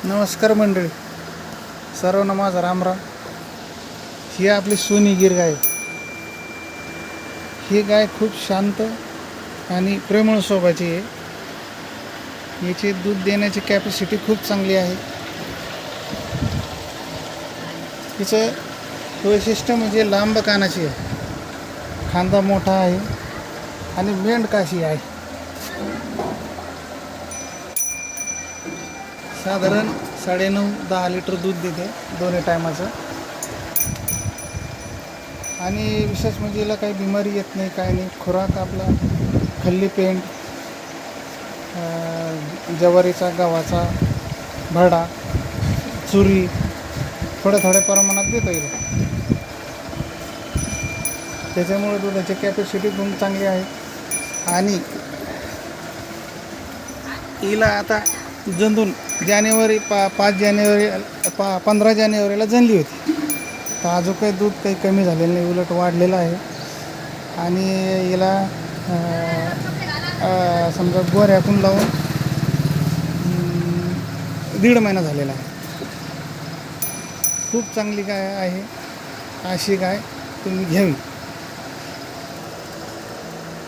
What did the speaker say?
नमस्कार मंडळी, सर्वांना माझा रामराम. ही आपली सोनी गिर गाय. ही गाय खूप शांत आणि प्रेमळ स्वभावाची आहे. याची दूध देण्याची कॅपॅसिटी खूप चांगली आहे. तिचं वैशिष्ट्य म्हणजे लांब कानाची आहे, खांदा मोठा आहे आणि मेंढकाशी आहे. साधारण 9.5-10 लिटर दूध देते दोन्ही टायमाचं. आणि विशेष म्हणजे हिला काही बिमारी येत नाही, काय नाही. खुराक आपला खल्ली पेंड, ज्वारीचा, गव्हाचा भरडा, चुरी थोड्या प्रमाणात देतो हिला. त्याच्यामुळे दुधाची कॅपॅसिटी पण चांगली आहे. आणि हिला आता जंतून 15 जानेवारीला जनली होती. तर अजून काही दूध काही कमी झालेलं नाही, उलट वाढलेलं आहे. आणि हिला समजा गोऱ्याकून लावून 1.5 महिना झालेला आहे. खूप चांगली गाय आहे. अशी गाय तुम्ही घ्यावी.